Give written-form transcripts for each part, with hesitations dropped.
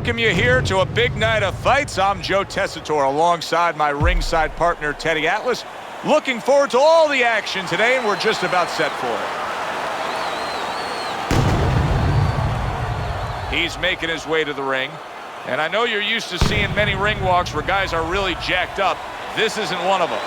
welcome you here to a big night of fights. I'm Joe Tessitore alongside my ringside partner, Teddy Atlas. Looking forward to all the action today, and we're just about set for it. He's making his way to the ring. And I know you're used to seeing many ring walks where guys are really jacked up. This isn't one of them.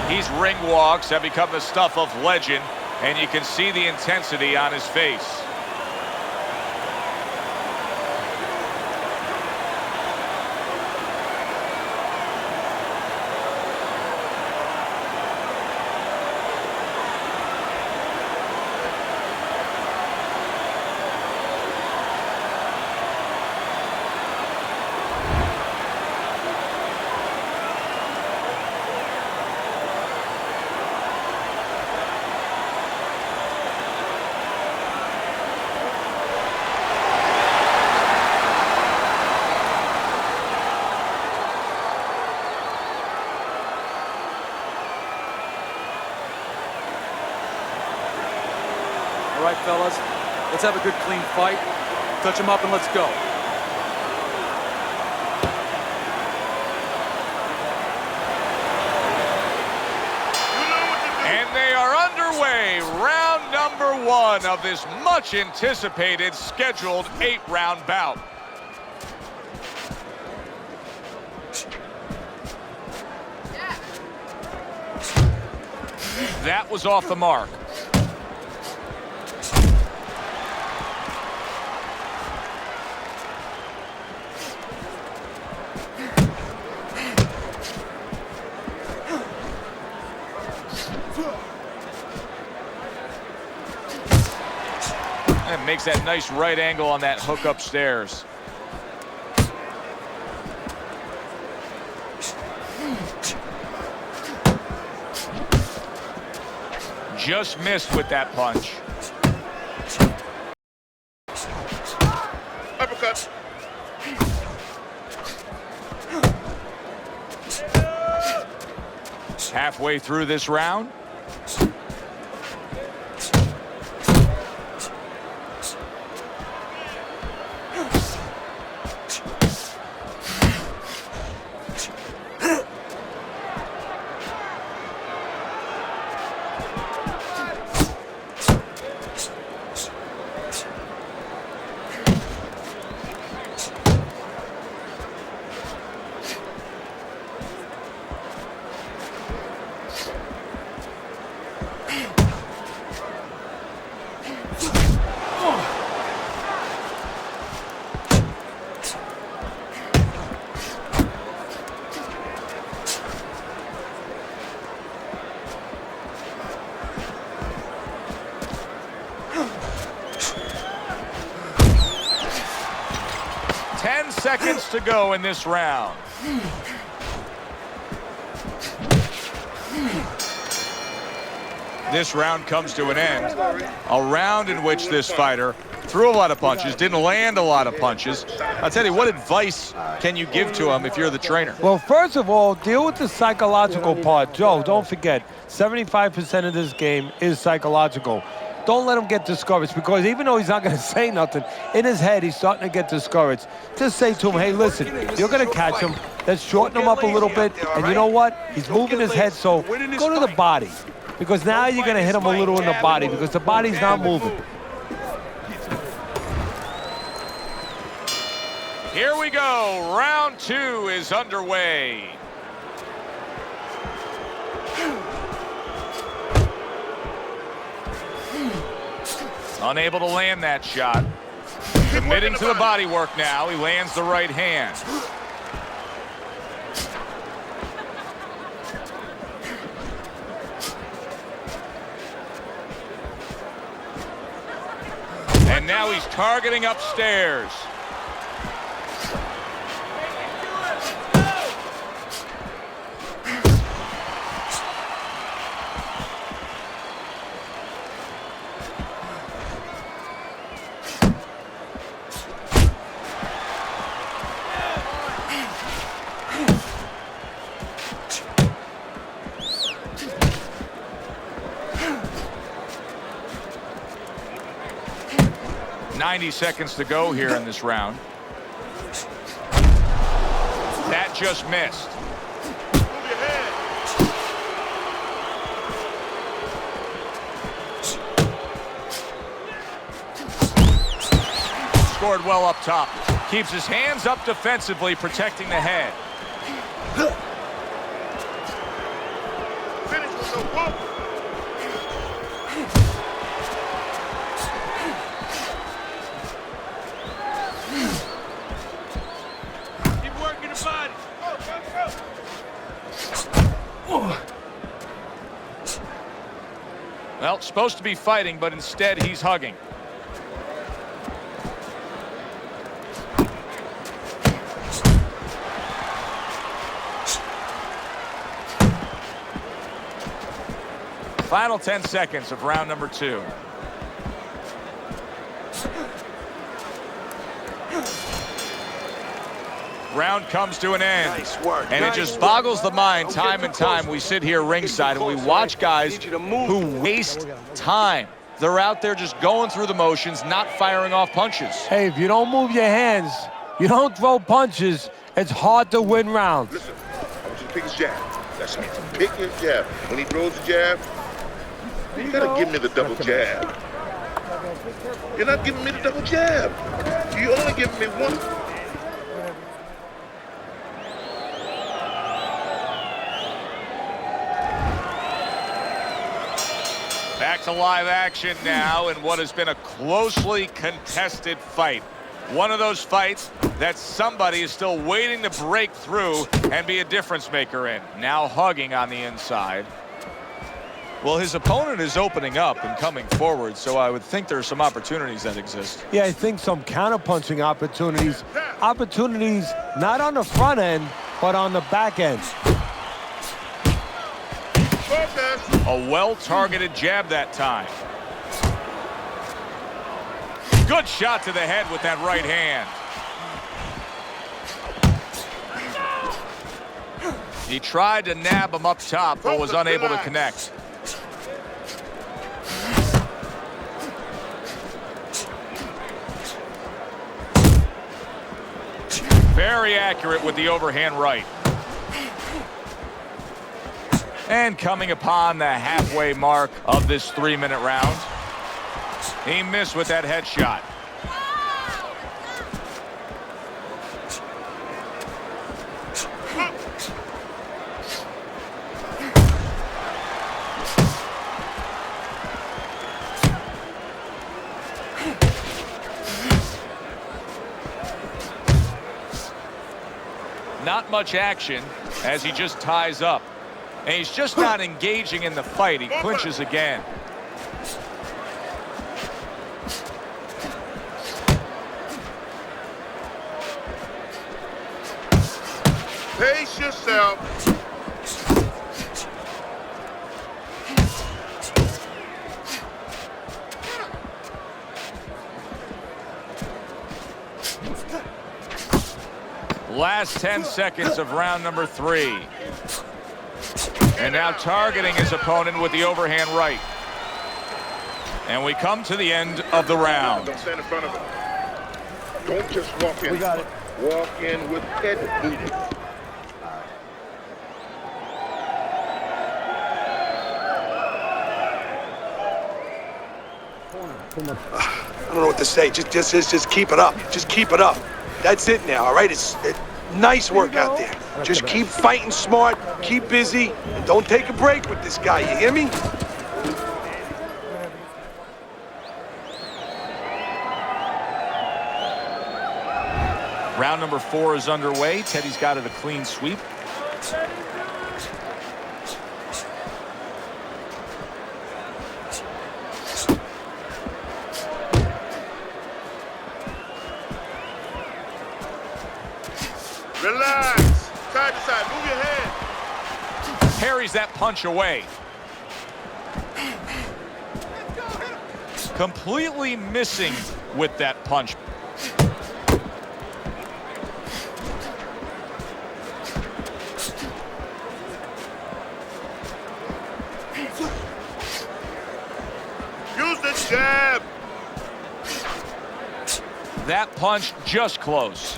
These ring walks have become the stuff of legend, and you can see the intensity on his face. All right, fellas, let's have a good, clean fight. Touch him up and let's go. And they are underway. Round number 1 of this much-anticipated scheduled 8-round bout. That was off the mark. And makes that nice right angle on that hook upstairs. Just missed with that punch. Uppercut. Halfway through this round. Seconds to go in this round. This round comes to an end. A round in which this fighter threw a lot of punches, didn't land a lot of punches. I'll tell you, what advice can you give to him if you're the trainer? Well, first of all, deal with the psychological part. Joe, don't forget, 75% of this game is psychological. Don't let him get discouraged, because even though he's not going to say nothing, in his head he's starting to get discouraged. Just say to him, hey, listen, you're going to catch him. Let's shorten him up a little bit. And you know what? He's moving his head, so go to the body. Because now you're going to hit him a little in the body, because the body's not moving. Here we go. Round 2 is underway. Unable to land that shot. Committing to the body work now. He lands the right hand. And now he's targeting upstairs. 90 seconds to go here in this round. That just missed. Scored well up top. Keeps his hands up defensively, protecting the head. Finish with the whoop. Keep working the body. Well, supposed to be fighting, but instead he's hugging. Final 10 seconds of round number 2. Round comes to an end. Nice work. And it just boggles the mind time and time. We sit here ringside and we watch guys who waste time. They're out there just going through the motions, not firing off punches. Hey, if you don't move your hands, you don't throw punches, it's hard to win rounds. Listen, I want you to pick his jab. That's me. Pick his jab. When he throws the jab, you gotta give me the double jab. You're not giving me the double jab. You only giving me one. Back to live action now in what has been a closely contested fight. One of those fights that somebody is still waiting to break through and be a difference maker in. Now hugging on the inside. Well, his opponent is opening up and coming forward, so I would think there's some opportunities that exist. Yeah, I think some counterpunching opportunities. Opportunities not on the front end, but on the back end. A well-targeted jab that time. Good shot to the head with that right hand. He tried to nab him up top, but was unable to connect. Very accurate with the overhand right. And coming upon the halfway mark of this 3-minute round. He missed with that headshot. Not much action as he just ties up. And he's just not engaging in the fight. He clinches again. Pace yourself. Last 10 seconds of round number 3. And now targeting his opponent with the overhand right. And we come to the end of the round. Don't stand in front of him. Don't just walk in. We got it. Walk in with head movement. I don't know what to say. Just keep it up. Just keep it up. That's it now, all right? It's nice work out there. Just keep fighting smart, keep busy, and don't take a break with this guy, you hear me? Round number 4 is underway. Teddy's got it a clean sweep. Relax. Side to side. Move your head. Parries that punch away. Completely missing with that punch. Use the jab. That punch just close.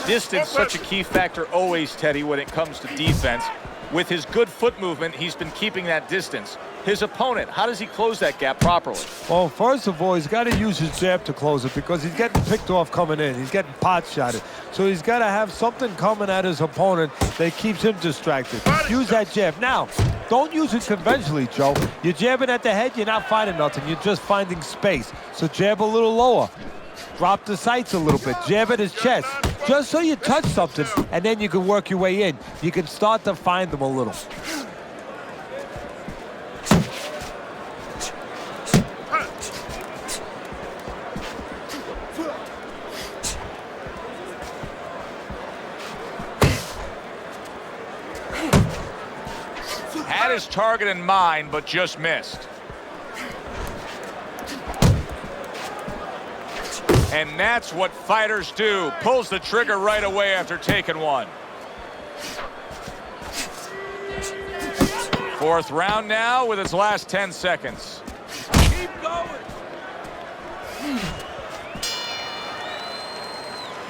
Distance, such a key factor always, Teddy, when it comes to defense. With his good foot movement, he's been keeping that distance. His opponent, how does he close that gap properly? Well, first of all, he's got to use his jab to close it because he's getting picked off coming in. He's getting pot-shotted. So he's got to have something coming at his opponent that keeps him distracted. Use that jab. Now, don't use it conventionally, Joe. You're jabbing at the head, you're not finding nothing. You're just finding space. So jab a little lower. Drop the sights a little bit. Jab at his chest. Just so you touch something, and then you can work your way in. You can start to find them a little. Had his target in mind, but just missed. And that's what fighters do. Pulls the trigger right away after taking one. Fourth round now with its last 10 seconds. Keep going.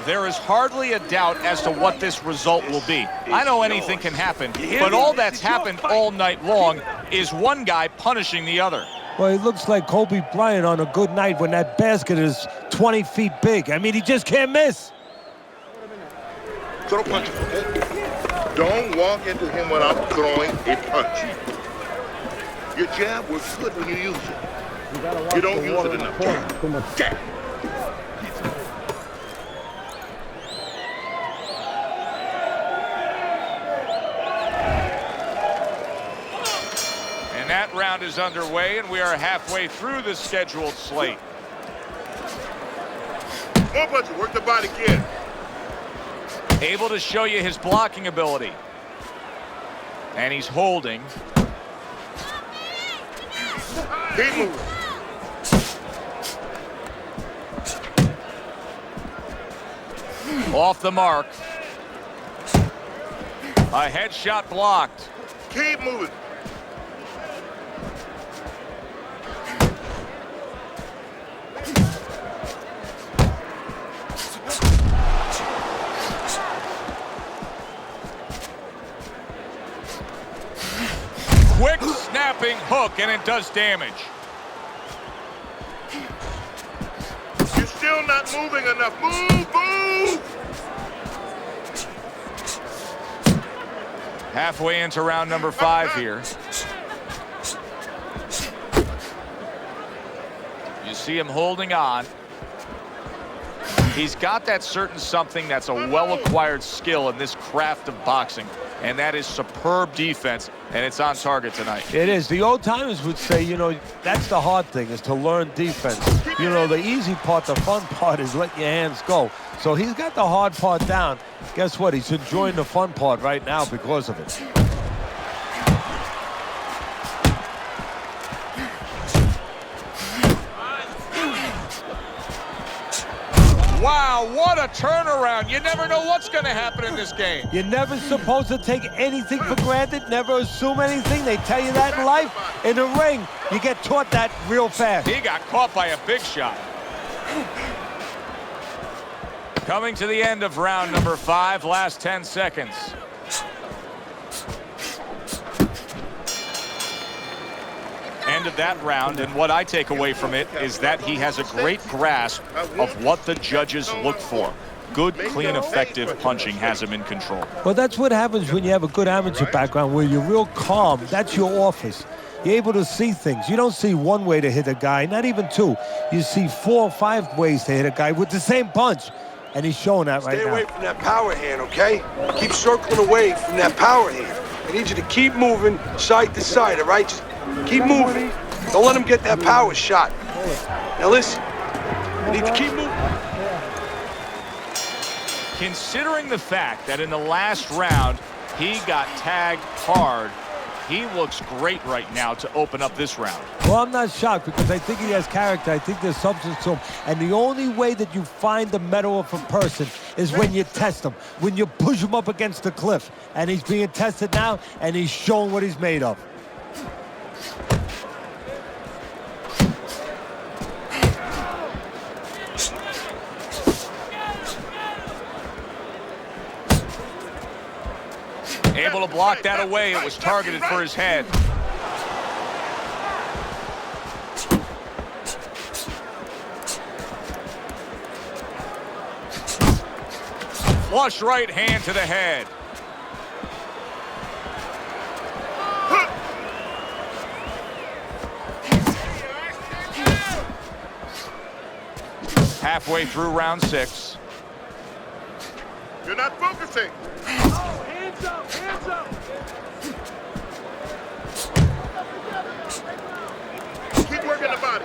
There is hardly a doubt as to what this result will be. I know anything can happen, but all that's happened all night long is one guy punishing the other. Well, he looks like Kobe Bryant on a good night when that basket is 20 feet big. I mean, he just can't miss. Throw punches, okay? Don't walk into him without throwing a punch. Your jab works good when you use it. You don't use it enough. Jab. And that round is underway, and we are halfway through the scheduled slate. More punches, work the body, kid. Able to show you his blocking ability. And he's holding. Keep moving. Off the mark. A headshot blocked. Keep moving. Quick snapping hook, and it does damage. You're still not moving enough. Move, move! Halfway into round number 5 here. You see him holding on. He's got that certain something that's a well-acquired skill in this craft of boxing, and that is superb defense, and it's on target tonight. It is. The old timers would say, you know, that's the hard thing, is to learn defense. You know, the easy part, the fun part is let your hands go. So he's got the hard part down. Guess what? He's enjoying the fun part right now because of it. Wow, what a turnaround. You never know what's going to happen in this game. You're never supposed to take anything for granted, never assume anything. They tell you that in life. In the ring, you get taught that real fast. He got caught by a big shot. Coming to the end of round number 5, last 10 seconds. End of that round, and what I take away from it is that he has a great grasp of what the judges look for. Good, clean, effective punching has him in control. Well, that's what happens when you have a good amateur background where you're real calm. That's your office. You're able to see things. You don't see one way to hit a guy, not even two. You see 4 or 5 ways to hit a guy with the same punch. And he's showing that right now. Stay away from that power hand, okay? Keep circling away from that power hand. I need you to keep moving side to side, all right? Just keep moving. Don't let him get that power shot. Now listen, I need to keep moving. Considering the fact that in the last round he got tagged hard, he looks great right now to open up this round. Well, I'm not shocked because I think he has character. I think there's substance to him. And the only way that you find the mettle of a person is when you test him, when you push him up against the cliff. And he's being tested now, and he's showing what he's made of. to block that away. It was targeted for his head. Flush right hand to the head. Halfway through round 6. You're not focusing. Oh, hands up, hands up. Keep working the body.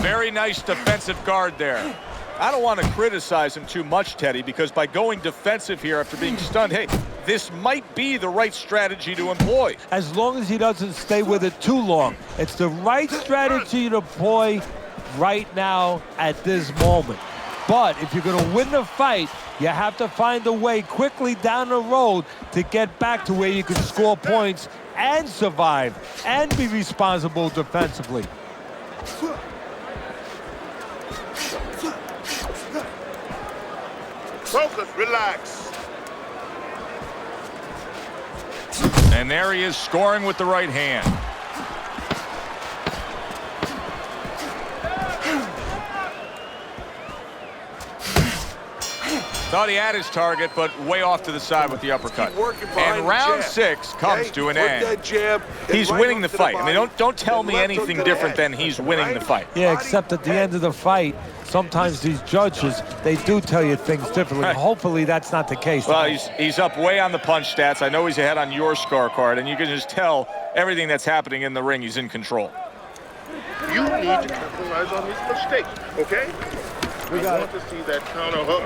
Very nice defensive guard there. I don't want to criticize him too much, Teddy, because by going defensive here after being stunned, hey, this might be the right strategy to employ. As long as he doesn't stay with it too long. It's the right strategy to employ right now at this moment. But if you're going to win the fight, you have to find a way quickly down the road to get back to where you can score points and survive and be responsible defensively. Focus, relax. And there he is scoring with the right hand. Thought he had his target, but way off to the side with the uppercut. And round 6 comes to an end. He's winning the fight. I mean, don't tell me anything different than he's winning the fight. Yeah, except at the end of the fight, sometimes these judges, they do tell you things differently. Right. Hopefully that's not the case. Well, he's up way on the punch stats. I know he's ahead on your scorecard, and you can just tell everything that's happening in the ring. He's in control. You need to capitalize on these mistakes, okay? We want to see that counter hook.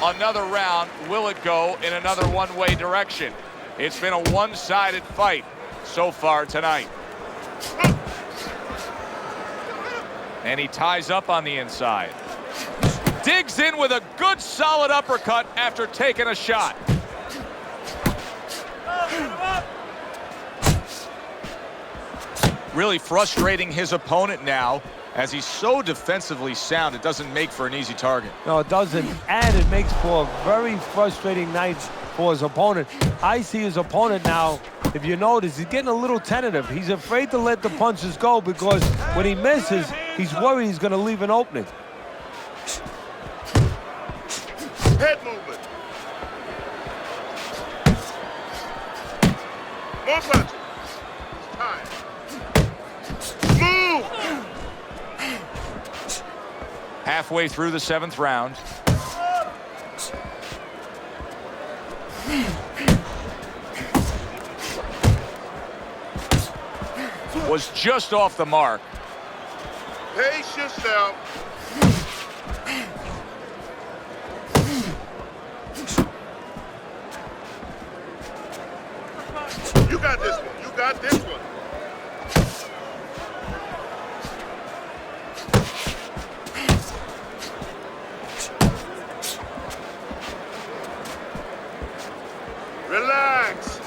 Another round. Will it go in another one-way direction? It's been a one-sided fight so far tonight. And he ties up on the inside. Digs in with a good solid uppercut after taking a shot. Really frustrating his opponent now, as he's so defensively sound, it doesn't make for an easy target. No, it doesn't, and it makes for a very frustrating night for his opponent. I see his opponent now, if you notice, he's getting a little tentative. He's afraid to let the punches go because when he misses, he's worried he's going to leave an opening. Head movement. More punches. Time. Move! Halfway through the 7th round. Was just off the mark. Pace yourself. You got this one. You got this one. Relax.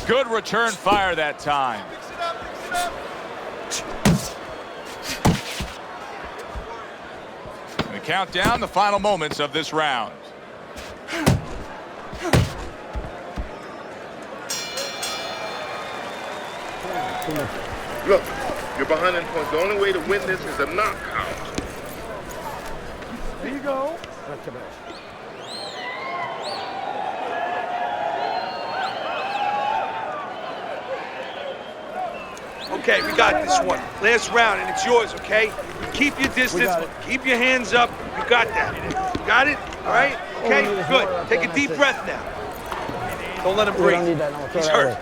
Good return fire that time. And we count down the final moments of this round. Look, you're behind in points. The only way to win this is a knockout. There you go. Okay, we got this one. Last round, and it's yours, okay? Keep your distance. Keep your hands up. You got that. You got it? All right? Okay, good. Take a deep breath now. Don't let him breathe. He's hurt.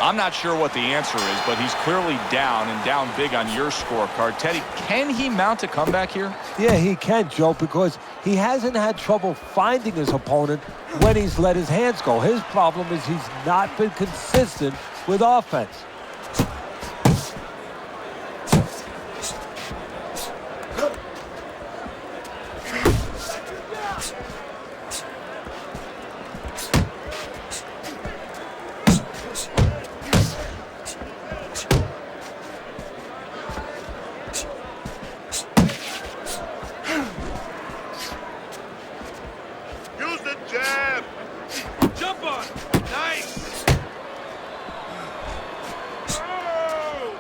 I'm not sure what the answer is, but he's clearly down and down big on your scorecard. Teddy, can he mount a comeback here? Yeah, he can, Joe, because he hasn't had trouble finding his opponent when he's let his hands go. His problem is he's not been consistent with offense. Use the jab. Jump on. Nice. Oh!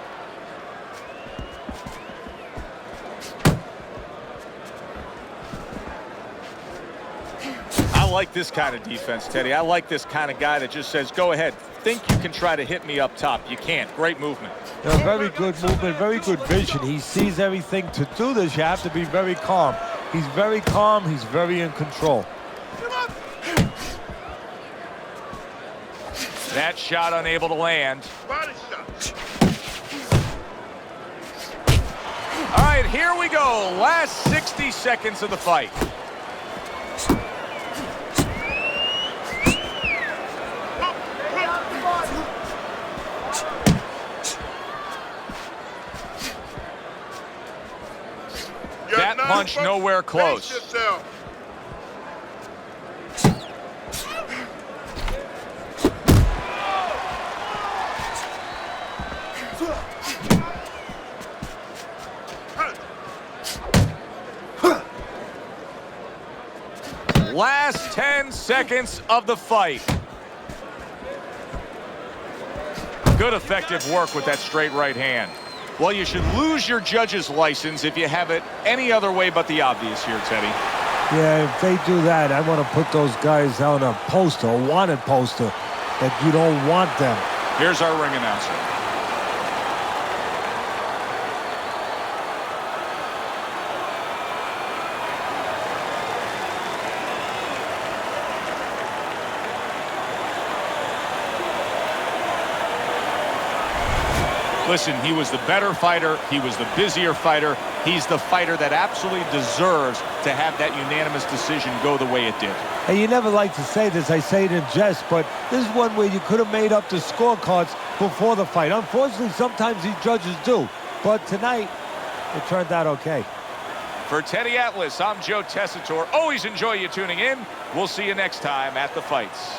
I like this kind of defense, Teddy. I like this kind of guy that just says, go ahead. Think you can try to hit me up top. You can't. Great movement. Yeah, very good movement, very good vision. He sees everything. To do this, you have to be very calm. He's very calm. He's very in control. That shot unable to land. Body shot. All right, here we go. Last 60 seconds of the fight. That punch nowhere close. Last 10 seconds of the fight. Good effective work with that straight right hand. Well, you should lose your judge's license if you have it any other way but the obvious here, Teddy. Yeah, if they do that, I want to put those guys on a poster, a wanted poster, that you don't want them. Here's our ring announcer. Listen, he was the better fighter. He was the busier fighter. He's the fighter that absolutely deserves to have that unanimous decision go the way it did. And you never like to say this, I say it in jest, but this is one where you could have made up the scorecards before the fight. Unfortunately, sometimes these judges do. But tonight, it turned out okay. For Teddy Atlas, I'm Joe Tessitore. Always enjoy you tuning in. We'll see you next time at the fights.